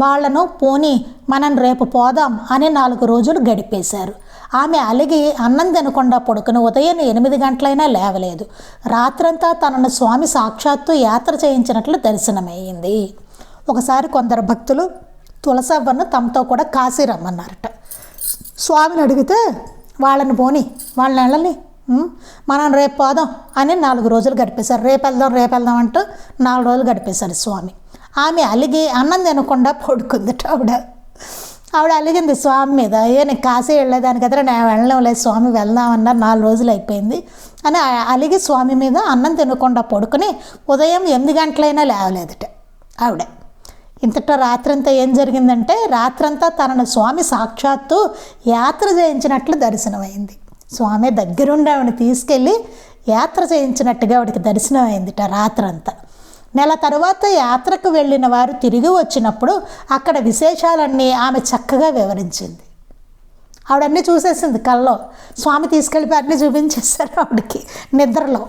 వాళ్లను పోని మనం రేపు పోదాం అని 4 రోజులు గడిపేశారు. ఆమె అలిగి అన్నం తినకుండా పడుకుని ఉదయం 8 గంటలైనా లేవలేదు. రాత్రంతా తనను స్వామి సాక్షాత్తు యాత్ర చేయించినట్లు దర్శనమయ్యింది. ఒకసారి కొందరు భక్తులు తులసవ్వను తమతో కూడా కాశీ రమ్మన్నారట. స్వామిని అడిగితే వాళ్ళని పోని, వాళ్ళని వెళ్ళని, మనం రేపు పోదాం అని 4 రోజులు గడిపేశారు. రేపు వెళ్దాం అంటూ 4 రోజులు గడిపేశారు స్వామి. ఆమె అలిగి అన్నం తినకుండా పడుకుందట. ఆవిడ అలిగింది స్వామి మీద. నీకు కాశీ వెళ్ళేదానికి కదా, నేను వెళ్ళలేదు స్వామి, వెళ్దామన్నారు, 4 రోజులు అయిపోయింది అని అలిగి స్వామి మీద అన్నం తినకుండా పడుకుని ఉదయం 8 గంటలైనా లేవలేదట ఆవిడ. ఇంతటా రాత్రంతా ఏం జరిగిందంటే, రాత్రంతా తనను స్వామి సాక్షాత్తు యాత్ర చేయించినట్లు దర్శనమైంది. స్వామి దగ్గరుండి ఆవిడని తీసుకెళ్ళి యాత్ర చేయించినట్టుగా ఆవిడకి దర్శనం అయిందిట రాత్రంతా. నెల తర్వాత యాత్రకు వెళ్ళిన వారు తిరిగి వచ్చినప్పుడు అక్కడ విశేషాలన్నీ ఆమె చక్కగా వివరించింది. ఆవిడన్నీ చూసేసింది కల్లో. స్వామి తీసుకెళ్ళిపోయి అన్నీ చూపించేశారు ఆవిడకి నిద్రలో.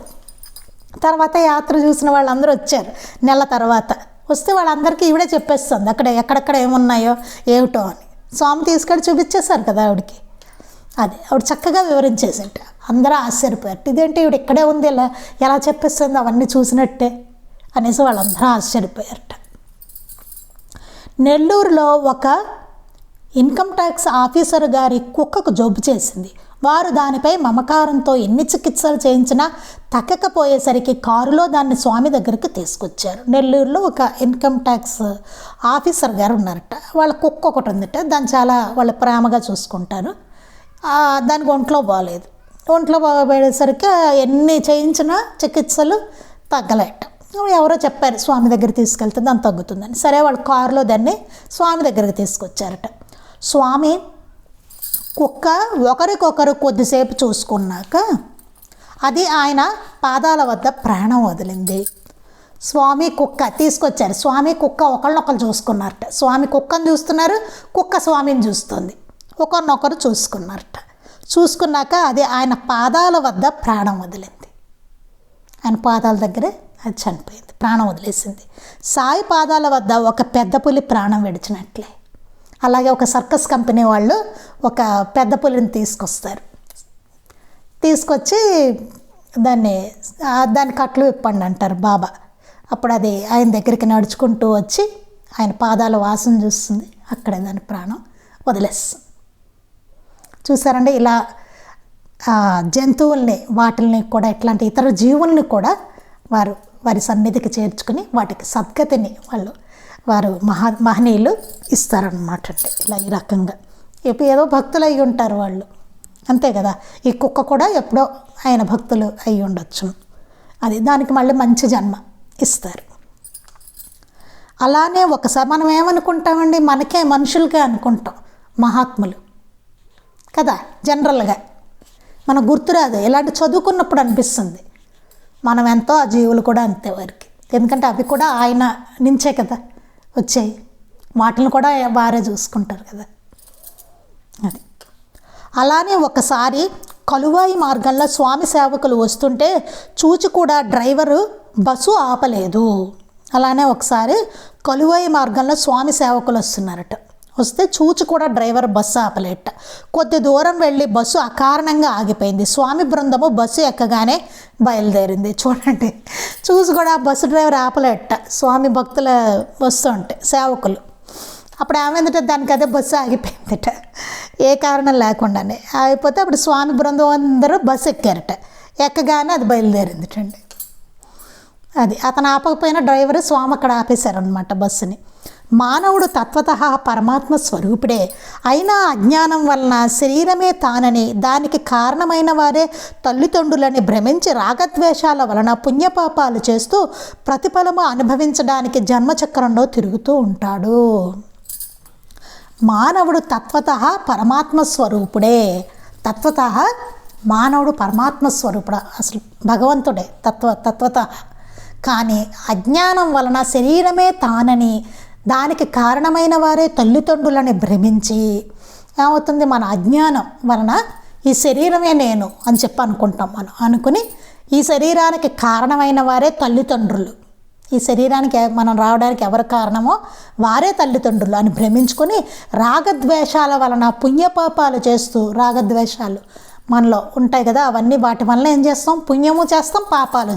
తర్వాత యాత్ర చూసిన వాళ్ళందరూ వచ్చారు నెల తర్వాత. వస్తే వాళ్ళందరికీ ఈవిడే చెప్పేస్తుంది అక్కడ ఎక్కడెక్కడ ఏమున్నాయో ఏమిటో అని. స్వామి తీసుకెళ్ళి చూపించేశారు కదా ఆవిడకి. అది ఆవిడ చక్కగా వివరించేసింట. అందరూ ఆశ్చర్యపోయారు. ఇదేంటి ఈవిడ ఇక్కడే ఉంది, ఎలా చెప్పేస్తుంది అవన్నీ చూసినట్టే అనేసి వాళ్ళందరూ ఆశ్చర్యపోయారట. నెల్లూరులో ఒక ఇన్కమ్ ట్యాక్స్ ఆఫీసర్ గారి కుక్కకు జబ్బు చేసింది. వారు దానిపై మమకారంతో ఎన్ని చికిత్సలు చేయించినా తగ్గకపోయేసరికి కారులో దాన్ని స్వామి దగ్గరికి తీసుకొచ్చారు. నెల్లూరులో ఒక ఇన్కమ్ ట్యాక్స్ ఆఫీసర్ గారు ఉన్నారట. వాళ్ళ కుక్క ఒకటి ఉందట. దాన్ని చాలా వాళ్ళు ప్రేమగా చూసుకుంటారు. దానికి ఒంట్లో బాగలేదు. ఒంట్లో బాగపోయేసరికి ఎన్ని చేయించినా చికిత్సలు తగ్గలేట. ఎవరో చెప్పారు స్వామి దగ్గర తీసుకెళ్తే దాన్ని తగ్గుతుందని. సరే వాళ్ళు కారులో దాన్ని స్వామి దగ్గరికి తీసుకొచ్చారట. స్వామి కుక్క ఒకరికొకరు కొద్దిసేపు చూసుకున్నాక అది ఆయన పాదాల వద్ద ప్రాణం వదిలింది. స్వామి కుక్క తీసుకొచ్చారు. స్వామి కుక్క ఒకళ్ళనొకరు చూసుకున్నారట. స్వామి కుక్కను చూస్తున్నారు, కుక్క స్వామిని చూస్తుంది. ఒకరినొకరు చూసుకున్నారట. చూసుకున్నాక అది ఆయన పాదాల వద్ద ప్రాణం వదిలింది. ఆయన పాదాల దగ్గరే అది చనిపోయింది, ప్రాణం వదిలేసింది. సాయి పాదాల వద్ద ఒక పెద్ద పులి ప్రాణం విడిచినట్లే. అలాగే ఒక సర్కస్ కంపెనీ వాళ్ళు ఒక పెద్ద పులిని తీసుకొస్తారు. తీసుకొచ్చి దాన్ని కట్లు విప్పండి అంటారు బాబా. అప్పుడు అది ఆయన దగ్గరికి నడుచుకుంటూ వచ్చి ఆయన పాదాల వాసన చూస్తుంది. అక్కడే దాని ప్రాణం వదిలేస్తుంది. చూసారండి, ఇలా జంతువుల్ని, వాటిల్ని కూడా, ఇట్లాంటి ఇతర జీవుల్ని కూడా వారి సన్నిధికి చేర్చుకుని వాటికి సద్గతిని వారు మహనీయులు ఇస్తారనమాట. అంటే ఇలా ఈ రకంగా ఇప్పుడు ఏదో భక్తులు అయి ఉంటారు వాళ్ళు, అంతే కదా. ఈ కుక్క కూడా ఎప్పుడో ఆయన భక్తులు అయి ఉండొచ్చు. అది దానికి మళ్ళీ మంచి జన్మ ఇస్తారు. అలానే ఒకసారి మనం ఏమనుకుంటామండి, మనకే మనుషులుగా అనుకుంటాం మహాత్ములు కదా. జనరల్గా మనకు గుర్తురాదు, ఇలాంటి చదువుకున్నప్పుడు అనిపిస్తుంది మనం ఎంతో, ఆ జీవులు కూడా అంతే వారికి. ఎందుకంటే అవి కూడా ఆయన నుంచే కదా వచ్చాయి, వాటిని కూడా వారే చూసుకుంటారు కదా. అది అలానే ఒకసారి కలువాయి మార్గంలో స్వామి సేవకులు వస్తుంటే చూచి కూడా డ్రైవరు బస్సు ఆపలేదు. అలానే ఒకసారి కలువాయి మార్గంలో స్వామి సేవకులు వస్తున్నారట. వస్తే చూచి కూడా డ్రైవర్ బస్సు ఆపలేట. కొద్ది దూరం వెళ్ళి బస్సు అకారణంగా ఆగిపోయింది. స్వామి బృందము బస్సు ఎక్కగానే బయలుదేరింది. చూడండి, చూసి కూడా బస్సు డ్రైవర్ ఆపలేట. స్వామి భక్తుల వస్తుంటే సేవకులు అప్పుడు ఏమైందంటే దానికి అదే బస్సు ఆగిపోయిందట, ఏ కారణం లేకుండానే ఆగిపోతే అప్పుడు స్వామి బృందం అందరూ బస్సు ఎక్కారట. ఎక్కగానే అది బయలుదేరిందిటండి. అది అతను ఆపకపోయినా డ్రైవరు స్వామి అక్కడ ఆపేశారనమాట బస్సుని. మానవుడు తత్వతః పరమాత్మ స్వరూపుడే అయినా అజ్ఞానం వలన శరీరమే తానని, దానికి కారణమైన వారే తల్లిదండ్రులని భ్రమించి రాగద్వేషాల వలన పుణ్యపాపాలు చేస్తూ ప్రతిఫలము అనుభవించడానికి జన్మచక్రంలో తిరుగుతూ ఉంటాడు. మానవుడు తత్వతః పరమాత్మ స్వరూపుడే. తత్వతః మానవుడు పరమాత్మ స్వరూపుడు, అసలు భగవంతుడే తత్వతః. కానీ అజ్ఞానం వలన శరీరమే తానని, దానికి కారణమైన వారే తల్లిదండ్రులని భ్రమించి ఏమవుతుంది, మన అజ్ఞానం వలన ఈ శరీరమే నేను అని చెప్పి అనుకుంటాం. మనం అనుకుని ఈ శరీరానికి కారణమైన వారే తల్లిదండ్రులు, ఈ శరీరానికి మనం రావడానికి ఎవరు కారణమో వారే తల్లిదండ్రులు అని భ్రమించుకొని రాగద్వేషాల వలన పుణ్యపాపాలు చేస్తూ, రాగద్వేషాలు మనలో ఉంటాయి కదా, అవన్నీ వాటి వలన ఏం చేస్తాం, పుణ్యము చేస్తాం, పాపాలు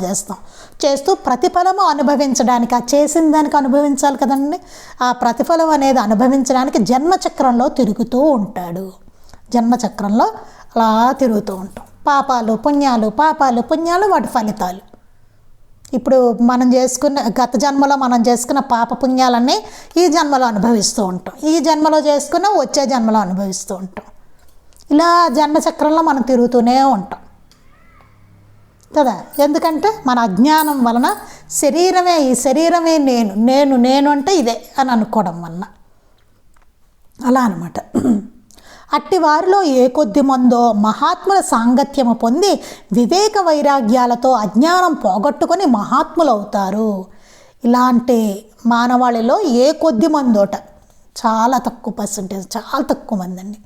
చేస్తూ ప్రతిఫలము అనుభవించడానికి, ఆ చేసిన దానికి అనుభవించాలి కదండి, ఆ ప్రతిఫలం అనేది అనుభవించడానికి జన్మచక్రంలో తిరుగుతూ ఉంటాడు. జన్మచక్రంలో అలా తిరుగుతూ ఉంటాం. పాపాలు పుణ్యాలు, పాపాలు పుణ్యాలు, వాటి ఫలితాలు. ఇప్పుడు మనం చేసుకున్న గత జన్మలో మనం చేసుకున్న పాప పుణ్యాలన్నీ ఈ జన్మలో అనుభవిస్తూ ఉంటాం, ఈ జన్మలో చేసుకున్న వచ్చే జన్మలో అనుభవిస్తూ ఉంటాం. ఇలా జన్మచక్రంలో మనం తిరుగుతూనే ఉంటాం కదా. ఎందుకంటే మన అజ్ఞానం వలన శరీరమే, ఈ శరీరమే నేను అంటే ఇదే అని అనుకోవడం వలన అలా అనమాట. అట్టి వారిలో ఏ కొద్ది మందో మహాత్ముల సాంగత్యము పొంది వివేక వైరాగ్యాలతో అజ్ఞానం పోగొట్టుకొని మహాత్ములు అవుతారు. ఇలాంటి మానవాళిలో ఏ కొద్ది మందోట, చాలా తక్కువ పర్సెంటేజ్, చాలా తక్కువ మంది అండి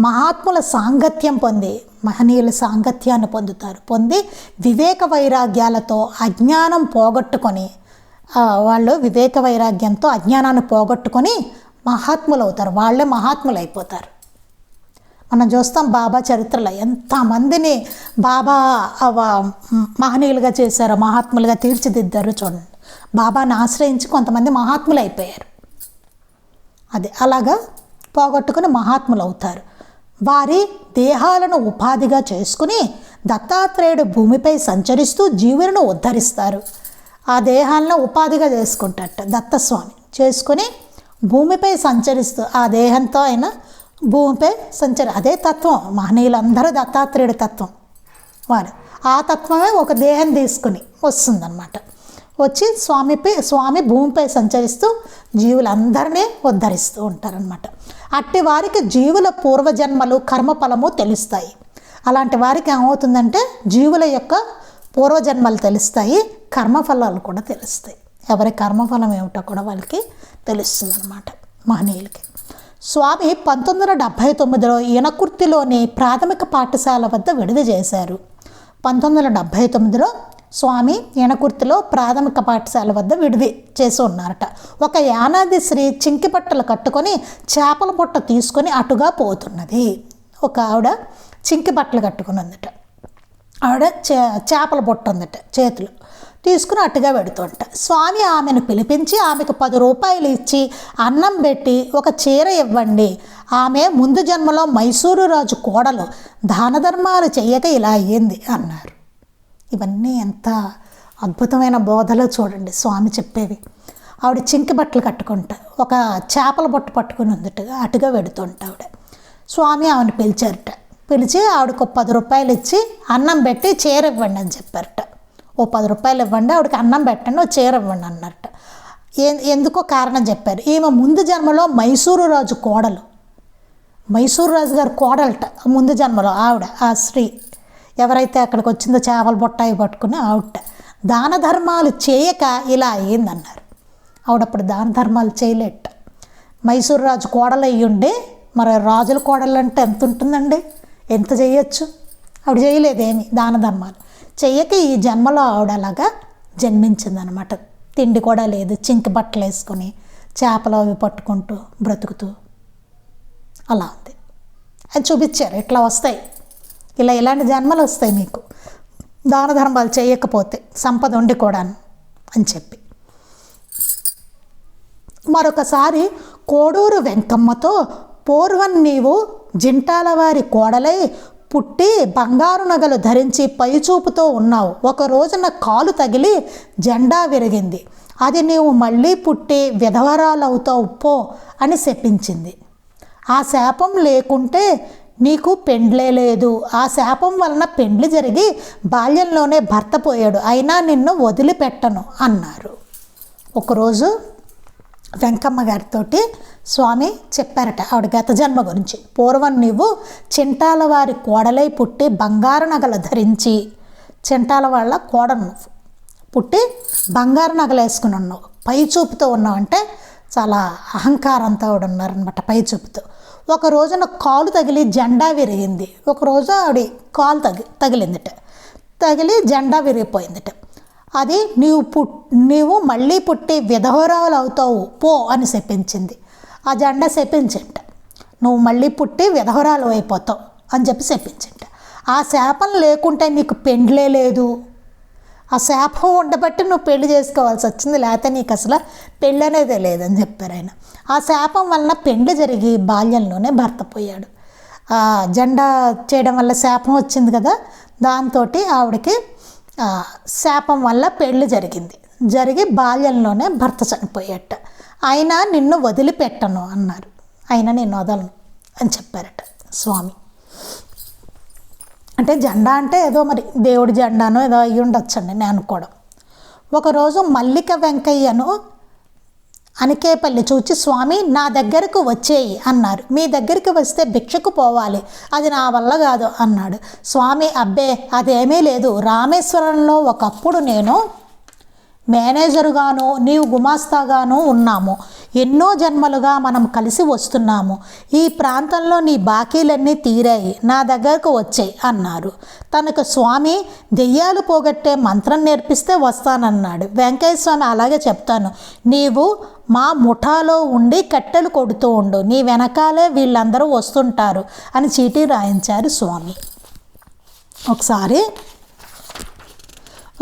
మహాత్ముల సాంగత్యం పొంది, మహనీయుల సాంగత్యాన్ని పొంది వివేక వైరాగ్యాలతో అజ్ఞానం పోగొట్టుకొని, వాళ్ళు వివేక వైరాగ్యంతో అజ్ఞానాన్ని పోగొట్టుకొని మహాత్ములు అవుతారు. వాళ్ళే మహాత్ములు అయిపోతారు. మనం చూస్తాం బాబా చరిత్రలో ఎంతమందిని బాబా మహనీయులుగా చేశారో, మహాత్ములుగా తీర్చిదిద్దారు. చూడండి, బాబాని ఆశ్రయించి కొంతమంది మహాత్ములు అయిపోయారు. అది అలాగా పోగొట్టుకుని మహాత్ములు అవుతారు. వారి దేహాలను ఉపాధిగా చేసుకుని దత్తాత్రేయుడు భూమిపై సంచరిస్తూ జీవులను ఉద్ధరిస్తారు. ఆ దేహాలను ఉపాధిగా చేసుకుంటారట దత్తస్వామి. చేసుకుని భూమిపై సంచరిస్తూ ఆ దేహంతో ఆయన భూమిపై అదే తత్వం. మహనీయులందరూ దత్తాత్రేయుడి తత్వం వారు. ఆ తత్వమే ఒక దేహం తీసుకుని వస్తుందన్నమాట. వచ్చి స్వామి భూమిపై సంచరిస్తూ జీవులందరినీ ఉద్ధరిస్తూ ఉంటారనమాట. అట్టి వారికి జీవుల పూర్వజన్మలు కర్మఫలము తెలుస్తాయి. అలాంటి వారికి ఏమవుతుందంటే జీవుల యొక్క పూర్వజన్మలు తెలుస్తాయి, కర్మఫలాలు కూడా తెలుస్తాయి. ఎవరి కర్మఫలం ఏమిటో కూడా వాళ్ళకి తెలుస్తుంది అన్నమాట మహనీయులకి. స్వామి 1979లో యనకుర్తిలోని ప్రాథమిక పాఠశాల వద్ద విడుదల చేశారు. 1979లో స్వామి యనకుర్తిలో ప్రాథమిక పాఠశాల వద్ద విడిది చేసి ఉన్నారట. ఒక యానాది స్త్రీ చింకి బట్టలు కట్టుకొని చేపల బుట్ట తీసుకొని అటుగా పోతున్నది. ఒక ఆవిడ చింకి బట్టలు కట్టుకుని ఉందట, ఆవిడ చేపల బుట్ట ఉందట చేతులు తీసుకుని అటుగా పెడుతుంట. స్వామి ఆమెను పిలిపించి ఆమెకు 10 రూపాయలు ఇచ్చి అన్నం పెట్టి ఒక చీర ఇవ్వండి, ఆమె ముందు జన్మలో మైసూరు రాజు కోడలు, దాన ధర్మాలు చెయ్యక ఇలా అయ్యింది అన్నారు. ఇవన్నీ ఎంత అద్భుతమైన బోధలో చూడండి స్వామి చెప్పేవి. ఆవిడ చింకి బట్టలు కట్టుకుంటా ఒక చేపల బొట్టు పట్టుకుని ఉందట, అటుగా పెడుతుంట ఆవిడ. స్వామి ఆమెను పిలిచారట, పిలిచి ఆవిడకు 10 రూపాయలు ఇచ్చి అన్నం పెట్టి చీర ఇవ్వండి అని చెప్పారట. ఓ 10 రూపాయలు ఇవ్వండి, ఆవిడకి అన్నం పెట్టండి, ఓ చీర ఇవ్వండి అన్నట్ట. ఎందుకో కారణం చెప్పారు. ఈమె ముందు జన్మలో మైసూరు రాజు కోడలు, మైసూరు రాజు గారు కోడలట ముందు జన్మలో ఆవిడ. ఆ స్త్రీ ఎవరైతే అక్కడికి వచ్చిందో చేపల బొట్టాయి పట్టుకుని ఆవిడ దాన ధర్మాలు చేయక ఇలా అయ్యిందన్నారు. ఆవిడప్పుడు దాన ధర్మాలు చేయలేట. మైసూరు రాజు కోడలు అయ్యుండి మరి రాజుల కోడలు అంటే ఎంత ఉంటుందండి, ఎంత చేయొచ్చు? ఆవిడ చేయలేదేమి దాన ధర్మాలు చెయ్యక ఈ జన్మలో ఆవిడ అలాగా జన్మించిందనమాట. తిండి కూడా లేదు, చింకి బట్టలు వేసుకొని చేపలు అవి పట్టుకుంటూ బ్రతుకుతూ అలా ఉంది. అది చూపించారు, ఇట్లా వస్తాయి, ఇలాంటి జన్మలు వస్తాయి మీకు దాన ధర్మాలు చేయకపోతే, సంపద ఉండి కూడా అని చెప్పి. మరొకసారి కోడూరు వెంకమ్మతో పూర్వం నీవు జింటాల వారి కోడలై పుట్టి బంగారు నగలు ధరించి పైచూపుతో ఉన్నావు, ఒక రోజున కాలు తగిలి జెండా విరిగింది, అది నీవు మళ్ళీ పుట్టి విధవరాలవుతావు పో అని శపించింది. ఆ శాపం లేకుంటే నీకు పెండ్లే లేదు, ఆ శాపం వలన పెండ్లి జరిగి బాల్యంలోనే భర్త పోయాడు, అయినా నిన్ను వదిలిపెట్టను అన్నారు. ఒకరోజు వెంకమ్మ గారితో స్వామి చెప్పారట ఆవిడ గత జన్మ గురించి. పూర్వం నీవు చింటాల వారి కోడలై పుట్టి బంగారు నగలు ధరించి, చింటాల వాళ్ళ కోడను పుట్టి బంగారు నగలు వేసుకుని ఉన్నావు, పై చూపుతో ఉన్నావు అంటే చాలా అహంకారంతో ఆవిడ ఉన్నారనమాట, పై చూపుతో. ఒక రోజున కాలు తగిలి జెండా విరిగింది, ఒకరోజు ఆవిడ కాలు తగిలిందిట, తగిలి జెండా విరిగిపోయిందిట. అది నీవు మళ్ళీ పుట్టి విధవరాలు అవుతావు పో అని శపించింది. ఆ జెండా శపించింట, నువ్వు మళ్ళీ పుట్టి విధవరాలు అయిపోతావు అని చెప్పి శపించింట. ఆ శాపం లేకుంటే నీకు పెండ్లే లేదు, ఆ శాపం ఉండబట్టి నువ్వు పెళ్లి చేసుకోవాల్సి వచ్చింది, లేకపోతే నీకు అసలు పెళ్ళి అనేదే లేదని చెప్పారు ఆయన. ఆ శాపం వలన పెండ్లి జరిగి బాల్యంలోనే భర్త పోయాడు. ఆ జెండా చేయడం వల్ల శాపం వచ్చింది కదా, దాంతో ఆవిడకి శాపం వల్ల పెళ్లి జరిగి బాల్యంలోనే భర్త చనిపోయాట. అయినా నిన్ను వదిలిపెట్టను అన్నారు, అయినా నేను వదలను అని చెప్పారట స్వామి. అంటే జెండా అంటే ఏదో మరి దేవుడి జెండానో ఏదో అయ్యి ఉండొచ్చండి నేను అనుకోవడం. ఒకరోజు మల్లిక వెంకయ్యను అనికేపల్లి చూచి స్వామి నా దగ్గరకు వచ్చేయి అన్నారు. మీ దగ్గరికి వస్తే భిక్షకు పోవాలి, అది నా వల్ల కాదు అన్నాడు. స్వామి అబ్బే అదేమీ లేదు, రామేశ్వరంలో ఒకప్పుడు నేను మేనేజరుగాను నీవు గుమాస్తాగాను ఉన్నాము, ఎన్నో జన్మలుగా మనం కలిసి వస్తున్నాము, ఈ ప్రాంతంలో నీ బాకీలన్నీ తీరాయి, నా దగ్గరకు వచ్చాయి అన్నారు. తనకు స్వామి దెయ్యాలు పోగొట్టే మంత్రం నేర్పిస్తే వస్తానన్నాడు. వెంకయ్య స్వామి అలాగే చెప్తాను, నీవు మా ముఠాలో ఉండి కట్టెలు కొడుతూ ఉండు, నీ వెనకాలే వీళ్ళందరూ వస్తుంటారు అని చీటీ రాయించారు స్వామి.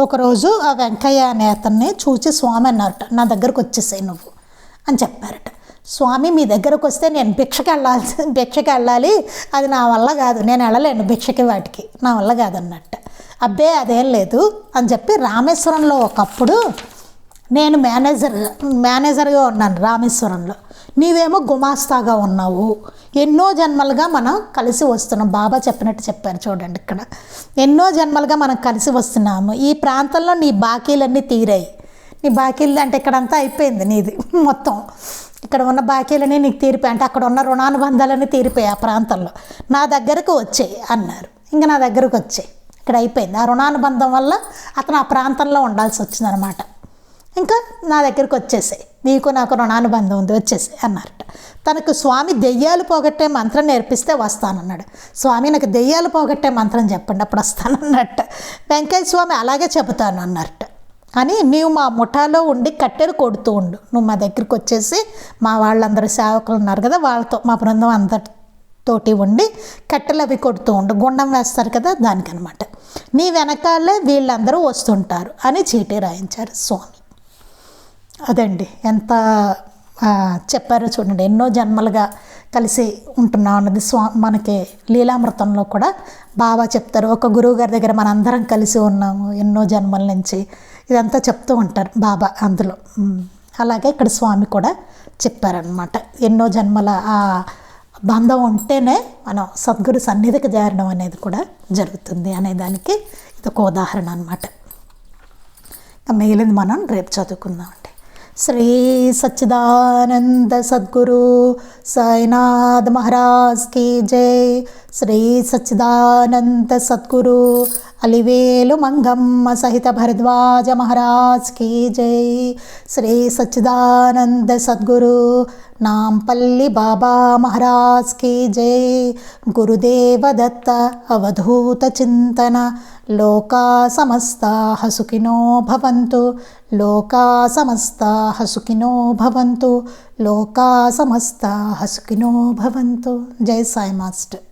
ఒకరోజు ఆ వెంకయ్య అనే అతన్ని చూచి స్వామి అన్నారట, నా దగ్గరకు వచ్చేసాయి నువ్వు అని చెప్పారట. స్వామి మీ దగ్గరకు వస్తే నేను భిక్షకి వెళ్ళాలి, అది నా వల్ల కాదు, నేను వెళ్ళలేను భిక్షకి, వాటికి నా వల్ల కాదన్నట్ట. అబ్బే అదేం లేదు అని చెప్పి రామేశ్వరంలో ఒకప్పుడు నేను మేనేజర్గా ఉన్నాను రామేశ్వరంలో, నీవేమో గుమాస్తాగా ఉన్నావు, ఎన్నో జన్మలుగా మనం కలిసి వస్తున్నాం. బాబా చెప్పినట్టు చెప్పారు చూడండి, ఇక్కడ ఎన్నో జన్మలుగా మనం కలిసి వస్తున్నాము, ఈ ప్రాంతంలో నీ బాకీలన్నీ తీరాయి, నీ బాకీలు అంటే ఇక్కడంతా అయిపోయింది నీది మొత్తం, ఇక్కడ ఉన్న బాకీలన్నీ నీకు తీరిపోయి అంటే అక్కడ ఉన్న రుణానుబంధాలన్నీ తీరిపోయాయి ఆ ప్రాంతంలో, నా దగ్గరకు వచ్చాయి అన్నారు. ఇంకా నా దగ్గరకు వచ్చాయి ఇక్కడ అయిపోయింది. ఆ రుణానుబంధం వల్ల అతను ఆ ప్రాంతంలో ఉండాల్సి వచ్చిందనమాట. ఇంకా నా దగ్గరికి వచ్చేసాయి, నీకు నాకు రుణానుబంధం ఉంది, వచ్చేసి అన్నారట. తనకు స్వామి దెయ్యాలు పోగొట్టే మంత్రం నేర్పిస్తే వస్తానన్నాడు. స్వామి నాకు దెయ్యాలు పోగొట్టే మంత్రం చెప్పండి, అప్పుడు వస్తానన్నట్ట. వెంకయ్య స్వామి అలాగే చెబుతాను అన్నారట. అని నీవు మా ముఠాలో ఉండి కట్టెలు కొడుతూ ఉండు, నువ్వు మా దగ్గరికి వచ్చేసి మా వాళ్ళందరూ సేవకులు ఉన్నారు కదా, వాళ్ళతో మా బృందం అందరితోటి ఉండి కట్టెలు అవి కొడుతూ ఉండు, గుండం వేస్తారు కదా దానికనమాట. నీ వెనకాలే వీళ్ళందరూ వస్తుంటారు అని చీటీ రాయించారు స్వామి. అదండి ఎంత చెప్పారో చూడండి. ఎన్నో జన్మలుగా కలిసి ఉంటున్నాం అన్నది మనకి లీలామృతంలో కూడా బాగా చెప్తారు. ఒక గురువు గారి దగ్గర మనందరం కలిసి ఉన్నాము ఎన్నో జన్మల నుంచి, ఇదంతా చెప్తూ ఉంటారు బాబా అందులో. అలాగే ఇక్కడ స్వామి కూడా చెప్పారనమాట. ఎన్నో జన్మల ఆ బంధం ఉంటేనే మనం సద్గురు సన్నిధికి చేరడం అనేది కూడా జరుగుతుంది అనేదానికి ఇది ఒక ఉదాహరణ అనమాట. మిగిలింది మనం రేపు చదువుకుందామండి. శ్రీ సచ్చిదానంద సద్గురు సాయినాథ్ మహారాజ్ की जय. శ్రీ సచ్చిదానంద సద్గురు అలివేలు మంగమ్మ సహిత భరద్వాజ మహారాజ్ की जय. శ్రీ సచ్చిదానంద సద్గురు నాంపల్లి బాబా మహారాజ్ की जय. గురుదేవ దత్త అవధూత చింతన. లోకా సమస్తాః సుఖినో భవంతు. లోకా సమస్తాః సుఖినో భవంతు. లోకా సమస్తాః సుఖినో భవంతు. జై సాయి మాస్టర్.